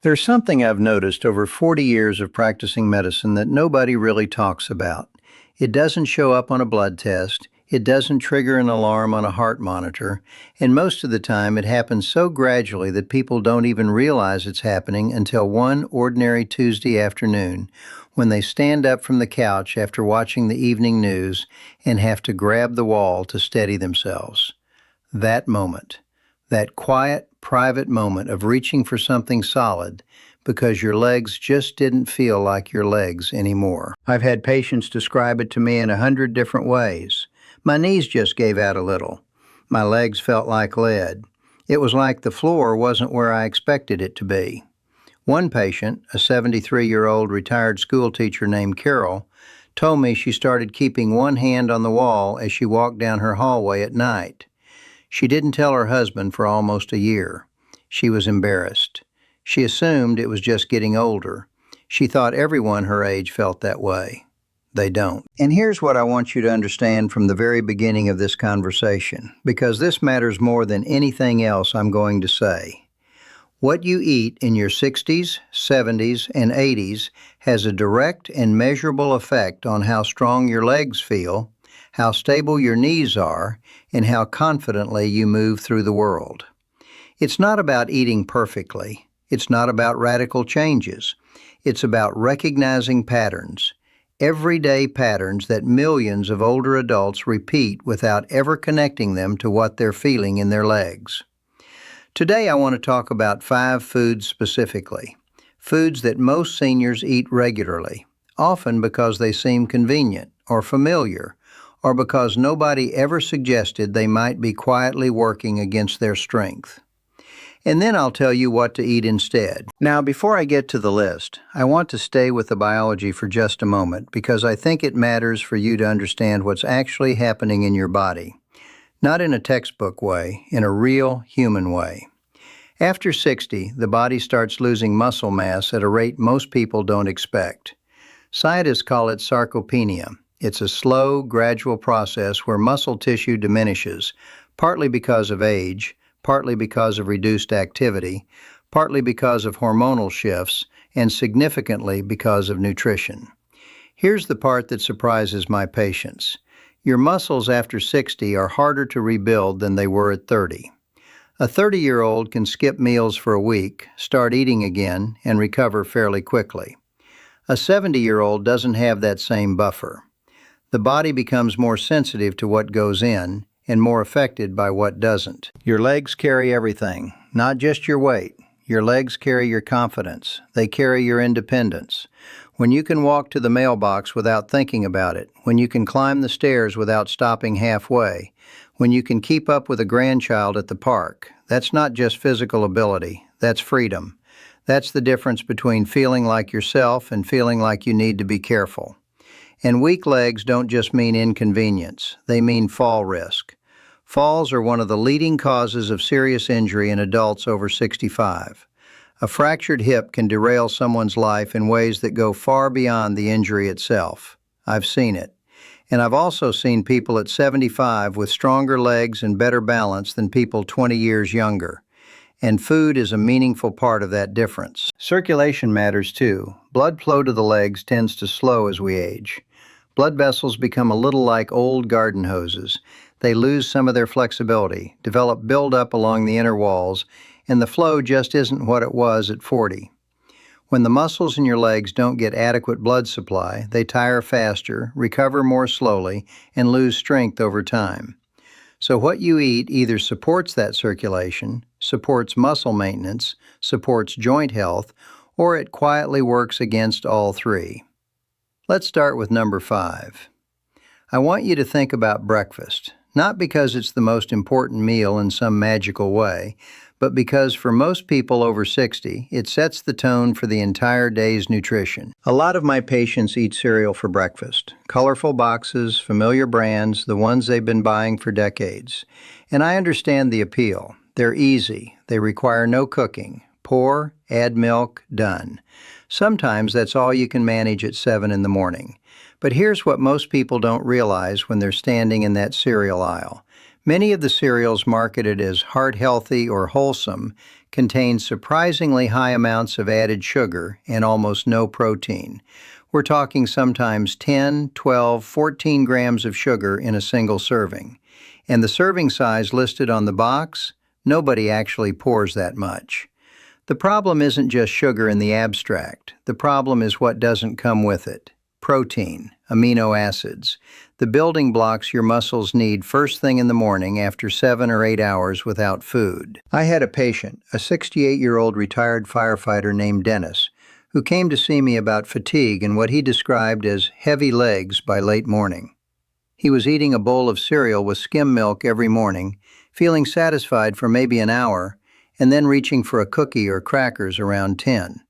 There's something I've noticed over 40 years of practicing medicine that nobody really talks about. It doesn't show up on a blood test, it doesn't trigger an alarm on a heart monitor, and most of the time it happens so gradually that people don't even realize it's happening until one ordinary Tuesday afternoon when they stand up from the couch after watching the evening news and have to grab the wall to steady themselves. That moment. That quiet, private moment of reaching for something solid because your legs just didn't feel like your legs anymore. I've had patients describe it to me in 100 different ways. My knees just gave out a little. My legs felt like lead. It was like the floor wasn't where I expected it to be. One patient, a 73-year-old retired school teacher named Carol, told me she started keeping one hand on the wall as she walked down her hallway at night. She didn't tell her husband for almost a year. She was embarrassed. She assumed it was just getting older. She thought everyone her age felt that way. They don't. And here's what I want you to understand from the very beginning of this conversation, because this matters more than anything else I'm going to say. What you eat in your 60s, 70s, and 80s has a direct and measurable effect on how strong your legs feel, how stable your knees are, and how confidently you move through the world. It's not about eating perfectly. It's not about radical changes. It's about recognizing patterns, everyday patterns that millions of older adults repeat without ever connecting them to what they're feeling in their legs. Today I want to talk about 5 foods specifically, foods that most seniors eat regularly, often because they seem convenient or familiar, or because nobody ever suggested they might be quietly working against their strength. And then I'll tell you what to eat instead. Now, before I get to the list, I want to stay with the biology for just a moment because I think it matters for you to understand what's actually happening in your body. Not in a textbook way, in a real human way. After 60, the body starts losing muscle mass at a rate most people don't expect. Scientists call it sarcopenia. It's a slow, gradual process where muscle tissue diminishes, partly because of age, partly because of reduced activity, partly because of hormonal shifts, and significantly because of nutrition. Here's the part that surprises my patients. Your muscles after 60 are harder to rebuild than they were at 30. A 30-year-old can skip meals for a week, start eating again, and recover fairly quickly. A 70-year-old doesn't have that same buffer. The body becomes more sensitive to what goes in and more affected by what doesn't. Your legs carry everything, not just your weight. Your legs carry your confidence. They carry your independence. When you can walk to the mailbox without thinking about it, when you can climb the stairs without stopping halfway, when you can keep up with a grandchild at the park, that's not just physical ability, that's freedom. That's the difference between feeling like yourself and feeling like you need to be careful. And weak legs don't just mean inconvenience, they mean fall risk. Falls are one of the leading causes of serious injury in adults over 65. A fractured hip can derail someone's life in ways that go far beyond the injury itself. I've seen it. And I've also seen people at 75 with stronger legs and better balance than people 20 years younger. And food is a meaningful part of that difference. Circulation matters too. Blood flow to the legs tends to slow as we age. Blood vessels become a little like old garden hoses. They lose some of their flexibility, develop buildup along the inner walls, and the flow just isn't what it was at 40. When the muscles in your legs don't get adequate blood supply, they tire faster, recover more slowly, and lose strength over time. So what you eat either supports that circulation, supports muscle maintenance, supports joint health, or it quietly works against all 3. Let's start with number 5. I want you to think about breakfast, not because it's the most important meal in some magical way, but because for most people over 60, it sets the tone for the entire day's nutrition. A lot of my patients eat cereal for breakfast. Colorful boxes, familiar brands, the ones they've been buying for decades. And I understand the appeal. They're easy. They require no cooking. Pour, add milk, done. Sometimes that's all you can manage at 7 in the morning. But here's what most people don't realize when they're standing in that cereal aisle. Many of the cereals marketed as heart-healthy or wholesome contains surprisingly high amounts of added sugar and almost no protein. We're talking sometimes 10, 12, 14 grams of sugar in a single serving. And the serving size listed on the box, nobody actually pours that much. The problem isn't just sugar in the abstract. The problem is what doesn't come with it. Protein, amino acids, the building blocks your muscles need first thing in the morning after 7 or 8 hours without food. I had a patient, a 68-year-old retired firefighter named Dennis, who came to see me about fatigue and what he described as heavy legs by late morning. He was eating a bowl of cereal with skim milk every morning, feeling satisfied for maybe an hour, and then reaching for a cookie or crackers around 10.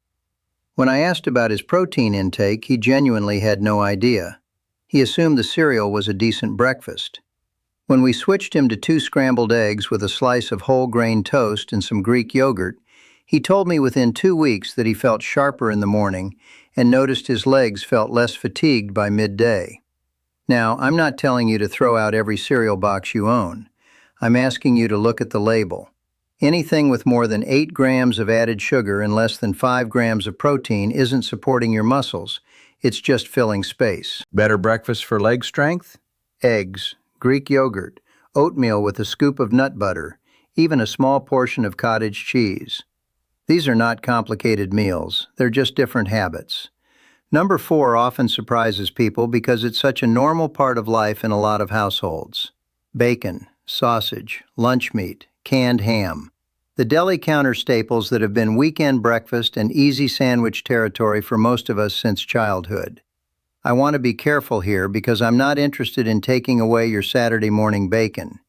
When I asked about his protein intake, he genuinely had no idea. He assumed the cereal was a decent breakfast. When we switched him to 2 scrambled eggs with a slice of whole grain toast and some Greek yogurt, he told me within 2 weeks that he felt sharper in the morning and noticed his legs felt less fatigued by midday. Now, I'm not telling you to throw out every cereal box you own. I'm asking you to look at the label. Anything with more than 8 grams of added sugar and less than 5 grams of protein isn't supporting your muscles. It's just filling space. Better breakfast for leg strength? Eggs, Greek yogurt, oatmeal with a scoop of nut butter, even a small portion of cottage cheese. These are not complicated meals. They're just different habits. Number 4 often surprises people because it's such a normal part of life in a lot of households. Bacon, sausage, lunch meat, canned ham. The deli counter staples that have been weekend breakfast and easy sandwich territory for most of us since childhood. I want to be careful here because I'm not interested in taking away your Saturday morning bacon.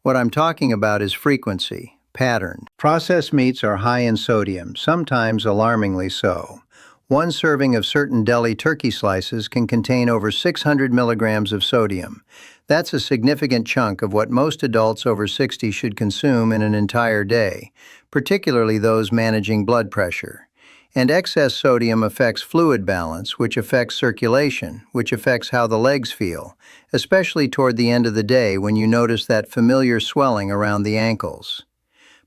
What I'm talking about is frequency, pattern. Processed meats are high in sodium, sometimes alarmingly so. One serving of certain deli turkey slices can contain over 600 milligrams of sodium. That's a significant chunk of what most adults over 60 should consume in an entire day, particularly those managing blood pressure. And excess sodium affects fluid balance, which affects circulation, which affects how the legs feel, especially toward the end of the day when you notice that familiar swelling around the ankles.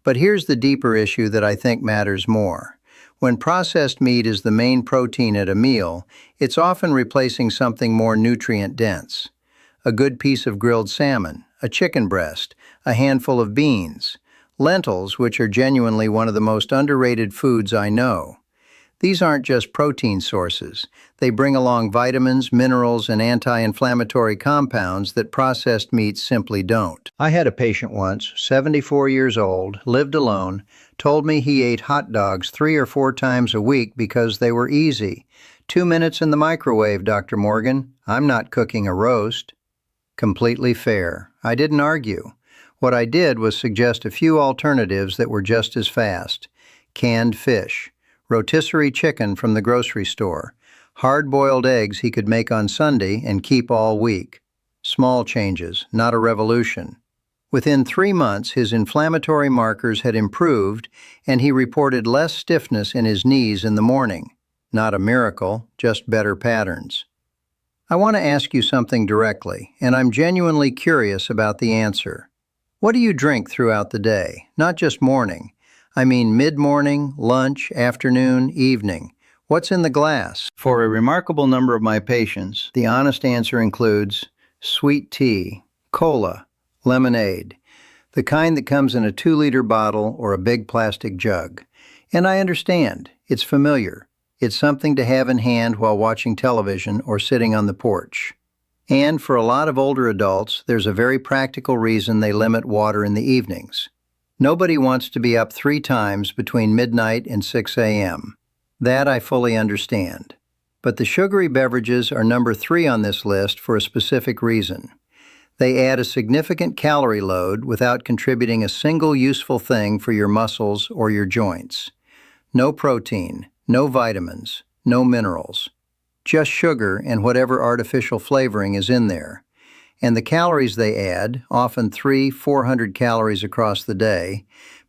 But here's the deeper issue that I think matters more. When processed meat is the main protein at a meal, it's often replacing something more nutrient-dense. A good piece of grilled salmon, a chicken breast, a handful of beans, lentils, which are genuinely one of the most underrated foods I know. These aren't just protein sources. They bring along vitamins, minerals, and anti-inflammatory compounds that processed meats simply don't. I had a patient once, 74 years old, lived alone, told me he ate hot dogs 3 or 4 times a week because they were easy. 2 minutes in the microwave, Dr. Morgan. I'm not cooking a roast. Completely fair. I didn't argue. What I did was suggest a few alternatives that were just as fast. Canned fish, rotisserie chicken from the grocery store, hard-boiled eggs he could make on Sunday and keep all week. Small changes, not a revolution. Within 3 months, his inflammatory markers had improved, and he reported less stiffness in his knees in the morning. Not a miracle, just better patterns. I want to ask you something directly, and I'm genuinely curious about the answer. What do you drink throughout the day? Not just morning. I mean mid-morning, lunch, afternoon, evening. What's in the glass? For a remarkable number of my patients, the honest answer includes sweet tea, cola, lemonade, the kind that comes in a 2-liter bottle or a big plastic jug. And I understand. It's familiar. It's something to have in hand while watching television or sitting on the porch. And for a lot of older adults, there's a very practical reason they limit water in the evenings. Nobody wants to be up 3 times between midnight and 6 a.m. That I fully understand. But the sugary beverages are number 3 on this list for a specific reason. They add a significant calorie load without contributing a single useful thing for your muscles or your joints. No protein, no vitamins, no minerals. Just sugar and whatever artificial flavoring is in there. And the calories they add, often 300-400 calories across the day,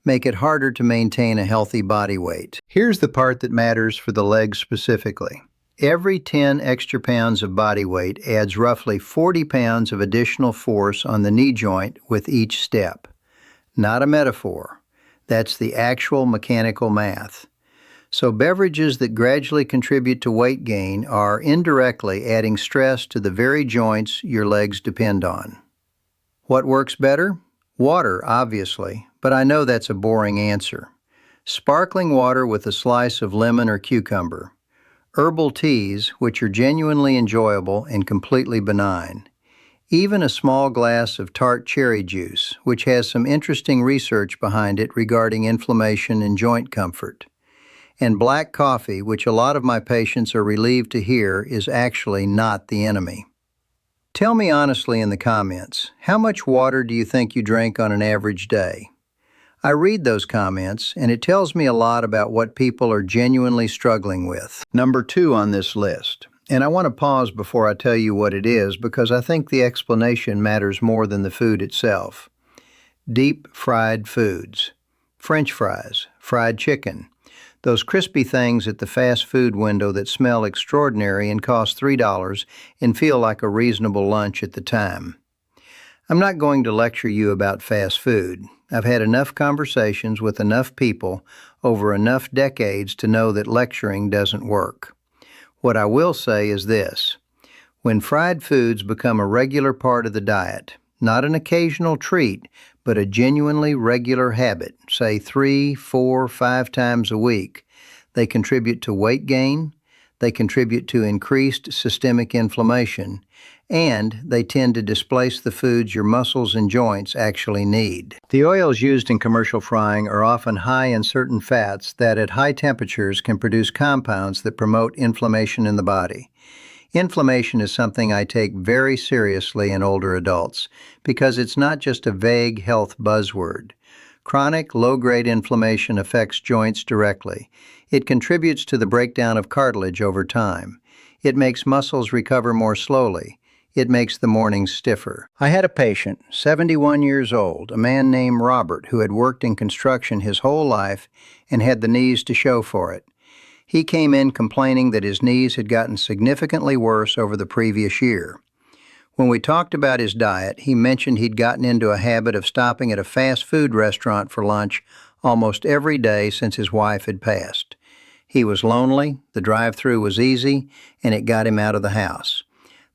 make it harder to maintain a healthy body weight. Here's the part that matters for the legs specifically. Every 10 extra pounds of body weight adds roughly 40 pounds of additional force on the knee joint with each step. Not a metaphor. That's the actual mechanical math. So beverages that gradually contribute to weight gain are indirectly adding stress to the very joints your legs depend on. What works better? Water, obviously, but I know that's a boring answer. Sparkling water with a slice of lemon or cucumber. Herbal teas, which are genuinely enjoyable and completely benign. Even a small glass of tart cherry juice, which has some interesting research behind it regarding inflammation and joint comfort. And black coffee, which a lot of my patients are relieved to hear is actually not the enemy. Tell me honestly in the comments, how much water do you think you drink on an average day? I read those comments, and it tells me a lot about what people are genuinely struggling with. Number 2 on this list, and I want to pause before I tell you what it is because I think the explanation matters more than the food itself. Deep fried foods. French fries, fried chicken, those crispy things at the fast food window that smell extraordinary and cost $3 and feel like a reasonable lunch at the time. I'm not going to lecture you about fast food. I've had enough conversations with enough people over enough decades to know that lecturing doesn't work. What I will say is this: when fried foods become a regular part of the diet, not an occasional treat, but a genuinely regular habit, say 3, 4, 5 times a week, they contribute to weight gain, they contribute to increased systemic inflammation, and they tend to displace the foods your muscles and joints actually need. The oils used in commercial frying are often high in certain fats that at high temperatures can produce compounds that promote inflammation in the body. Inflammation is something I take very seriously in older adults because it's not just a vague health buzzword. Chronic, low-grade inflammation affects joints directly. It contributes to the breakdown of cartilage over time. It makes muscles recover more slowly. It makes the mornings stiffer. I had a patient, 71 years old, a man named Robert, who had worked in construction his whole life and had the knees to show for it. He came in complaining that his knees had gotten significantly worse over the previous year. When we talked about his diet, he mentioned he'd gotten into a habit of stopping at a fast food restaurant for lunch almost every day since his wife had passed. He was lonely, the drive-through was easy, and it got him out of the house.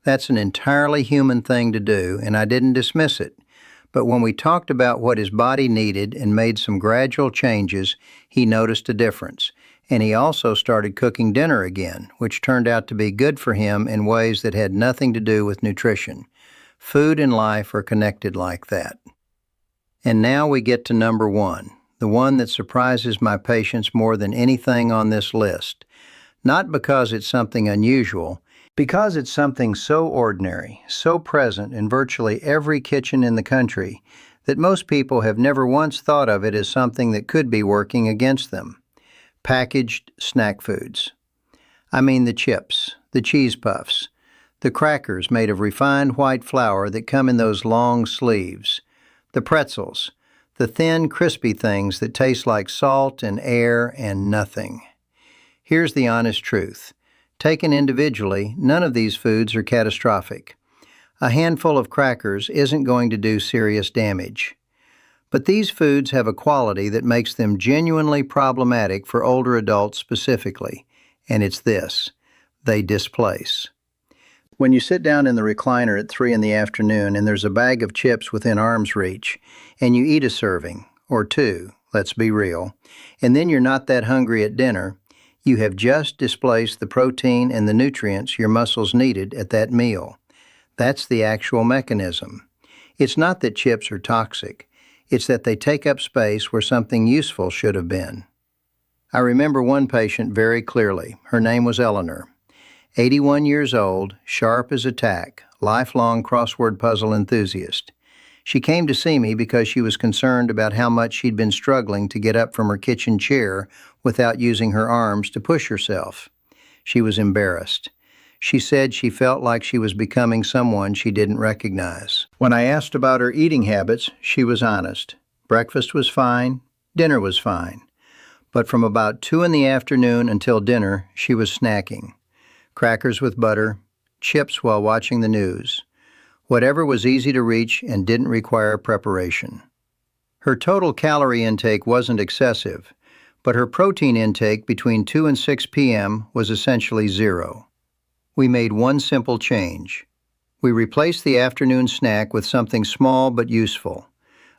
That's an entirely human thing to do, and I didn't dismiss it. But when we talked about what his body needed and made some gradual changes, he noticed a difference. And he also started cooking dinner again, which turned out to be good for him in ways that had nothing to do with nutrition. Food and life are connected like that. And now we get to number 1, the one that surprises my patients more than anything on this list. Not because it's something unusual, because it's something so ordinary, so present in virtually every kitchen in the country, that most people have never once thought of it as something that could be working against them. Packaged snack foods. I mean the chips, the cheese puffs, the crackers made of refined white flour that come in those long sleeves, the pretzels, the thin, crispy things that taste like salt and air and nothing. Here's the honest truth. Taken individually, none of these foods are catastrophic. A handful of crackers isn't going to do serious damage. But these foods have a quality that makes them genuinely problematic for older adults specifically, and it's this: they displace. When you sit down in the recliner at 3 in the afternoon and there's a bag of chips within arm's reach, and you eat a serving, or 2, let's be real, and then you're not that hungry at dinner, you have just displaced the protein and the nutrients your muscles needed at that meal. That's the actual mechanism. It's not that chips are toxic. It's that they take up space where something useful should have been. I remember one patient very clearly. Her name was Eleanor. 81 years old, sharp as a tack, lifelong crossword puzzle enthusiast. She came to see me because she was concerned about how much she'd been struggling to get up from her kitchen chair without using her arms to push herself. She was embarrassed. She said she felt like she was becoming someone she didn't recognize. When I asked about her eating habits, she was honest. Breakfast was fine, dinner was fine. But from about 2 in the afternoon until dinner, she was snacking. Crackers with butter, chips while watching the news. Whatever was easy to reach and didn't require preparation. Her total calorie intake wasn't excessive, but her protein intake between 2 and 6 p.m. was essentially zero. We made one simple change. We replaced the afternoon snack with something small but useful: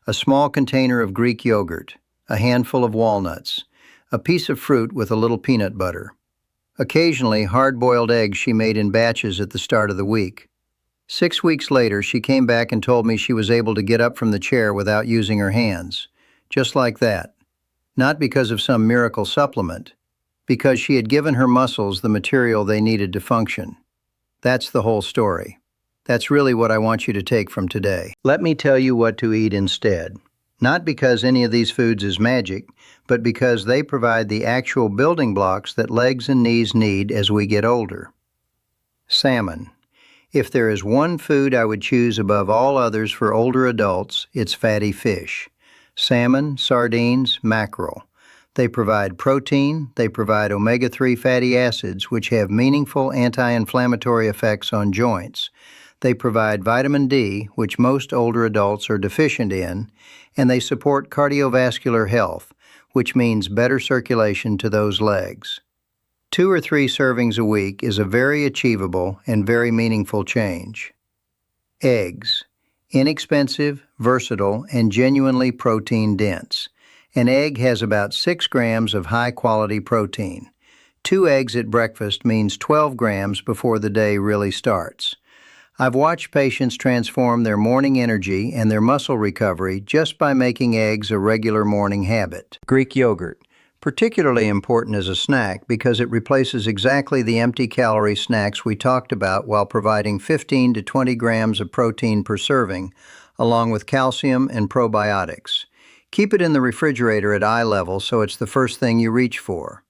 a small container of Greek yogurt, a handful of walnuts, a piece of fruit with a little peanut butter. Occasionally, hard-boiled eggs she made in batches at the start of the week. 6 weeks later, she came back and told me she was able to get up from the chair without using her hands. Just like that. Not because of some miracle supplement, because she had given her muscles the material they needed to function. That's the whole story. That's really what I want you to take from today. Let me tell you what to eat instead. Not because any of these foods is magic, but because they provide the actual building blocks that legs and knees need as we get older. Salmon. If there is one food I would choose above all others for older adults, it's fatty fish. Salmon, sardines, mackerel. They provide protein, they provide omega-3 fatty acids, which have meaningful anti-inflammatory effects on joints. They provide vitamin D, which most older adults are deficient in, and they support cardiovascular health, which means better circulation to those legs. 2 or 3 servings a week is a very achievable and very meaningful change. Eggs. Inexpensive, versatile, and genuinely protein-dense. An egg has about 6 grams of high-quality protein. 2 eggs at breakfast means 12 grams before the day really starts. I've watched patients transform their morning energy and their muscle recovery just by making eggs a regular morning habit. Greek yogurt. Particularly important as a snack because it replaces exactly the empty-calorie snacks we talked about while providing 15 to 20 grams of protein per serving, along with calcium and probiotics. Keep it in the refrigerator at eye level so it's the first thing you reach for.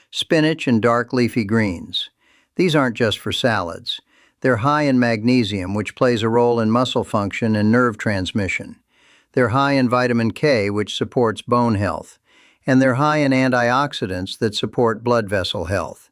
Spinach and dark leafy greens. These aren't just for salads. They're high in magnesium, which plays a role in muscle function and nerve transmission. They're high in vitamin K, which supports bone health. And they're high in antioxidants that support blood vessel health.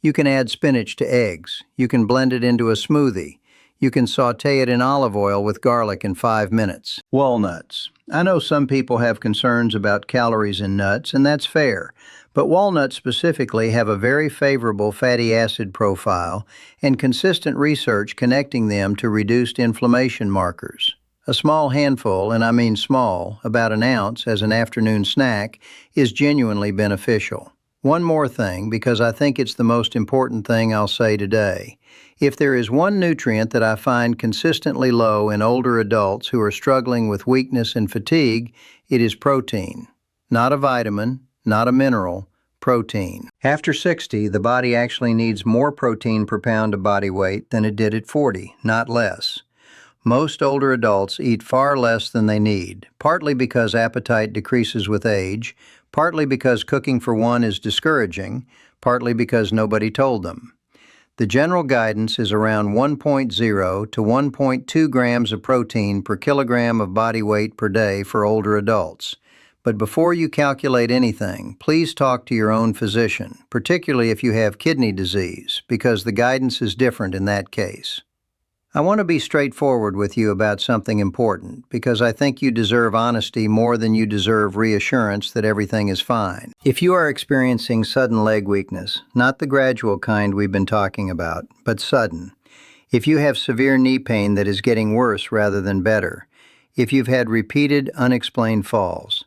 You can add spinach to eggs. You can blend it into a smoothie. You can sauté it in olive oil with garlic in 5 minutes. Walnuts. I know some people have concerns about calories in nuts, and that's fair. But walnuts specifically have a very favorable fatty acid profile and consistent research connecting them to reduced inflammation markers. A small handful, and I mean small, about an ounce as an afternoon snack, is genuinely beneficial. One more thing, because I think it's the most important thing I'll say today. If there is one nutrient that I find consistently low in older adults who are struggling with weakness and fatigue, it is protein. Not a vitamin, not a mineral, protein. After 60, the body actually needs more protein per pound of body weight than it did at 40, not less. Most older adults eat far less than they need, partly because appetite decreases with age, partly because cooking for one is discouraging, partly because nobody told them. The general guidance is around 1.0 to 1.2 grams of protein per kilogram of body weight per day for older adults. But before you calculate anything, please talk to your own physician, particularly if you have kidney disease, because the guidance is different in that case. I want to be straightforward with you about something important, because I think you deserve honesty more than you deserve reassurance that everything is fine. If you are experiencing sudden leg weakness, not the gradual kind we've been talking about, but sudden, if you have severe knee pain that is getting worse rather than better, if you've had repeated unexplained falls,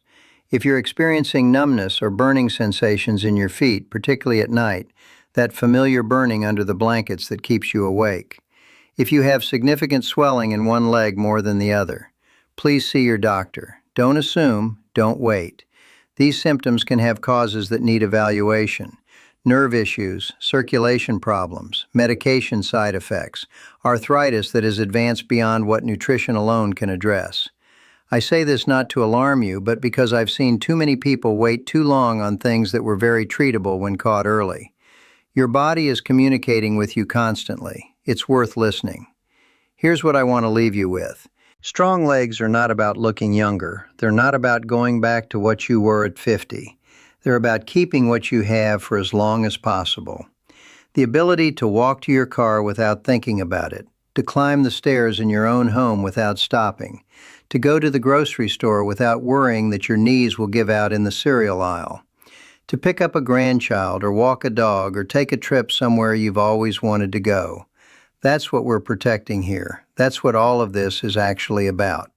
if you're experiencing numbness or burning sensations in your feet, particularly at night, that familiar burning under the blankets that keeps you awake, if you have significant swelling in one leg more than the other, please see your doctor. Don't assume, don't wait. These symptoms can have causes that need evaluation. Nerve issues, circulation problems, medication side effects, arthritis that is advanced beyond what nutrition alone can address. I say this not to alarm you, but because I've seen too many people wait too long on things that were very treatable when caught early. Your body is communicating with you constantly. It's worth listening. Here's what I want to leave you with. Strong legs are not about looking younger. They're not about going back to what you were at 50. They're about keeping what you have for as long as possible. The ability to walk to your car without thinking about it, to climb the stairs in your own home without stopping, to go to the grocery store without worrying that your knees will give out in the cereal aisle, to pick up a grandchild or walk a dog or take a trip somewhere you've always wanted to go. That's what we're protecting here. That's what all of this is actually about.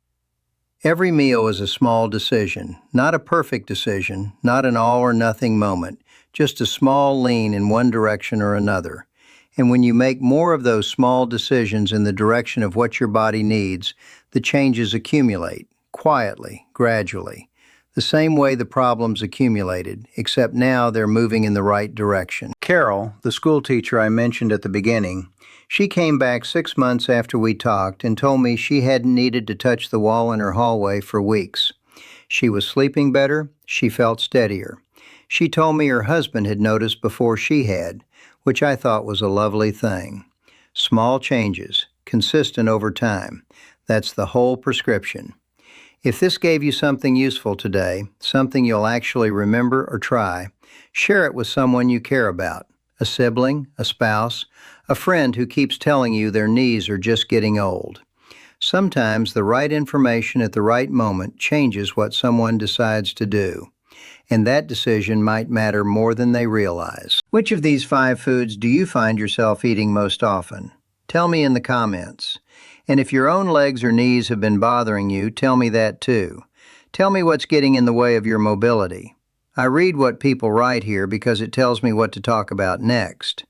Every meal is a small decision, not a perfect decision, not an all or nothing moment, just a small lean in one direction or another. And when you make more of those small decisions in the direction of what your body needs, the changes accumulate, quietly, gradually. The same way the problems accumulated, except now they're moving in the right direction. Carol, the school teacher I mentioned at the beginning, she came back 6 months after we talked and told me she hadn't needed to touch the wall in her hallway for weeks. She was sleeping better, she felt steadier. She told me her husband had noticed before she had, which I thought was a lovely thing. Small changes, consistent over time. That's the whole prescription. If this gave you something useful today, something you'll actually remember or try, share it with someone you care about, a sibling, a spouse, a friend who keeps telling you their knees are just getting old. Sometimes the right information at the right moment changes what someone decides to do, and that decision might matter more than they realize. Which of these 5 foods do you find yourself eating most often? Tell me in the comments. And if your own legs or knees have been bothering you, tell me that too. Tell me what's getting in the way of your mobility. I read what people write here because it tells me what to talk about next.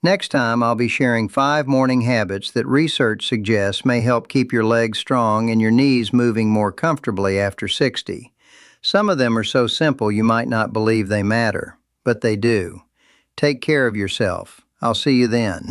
Next time, I'll be sharing 5 morning habits that research suggests may help keep your legs strong and your knees moving more comfortably after 60. Some of them are so simple you might not believe they matter, but they do. Take care of yourself. I'll see you then.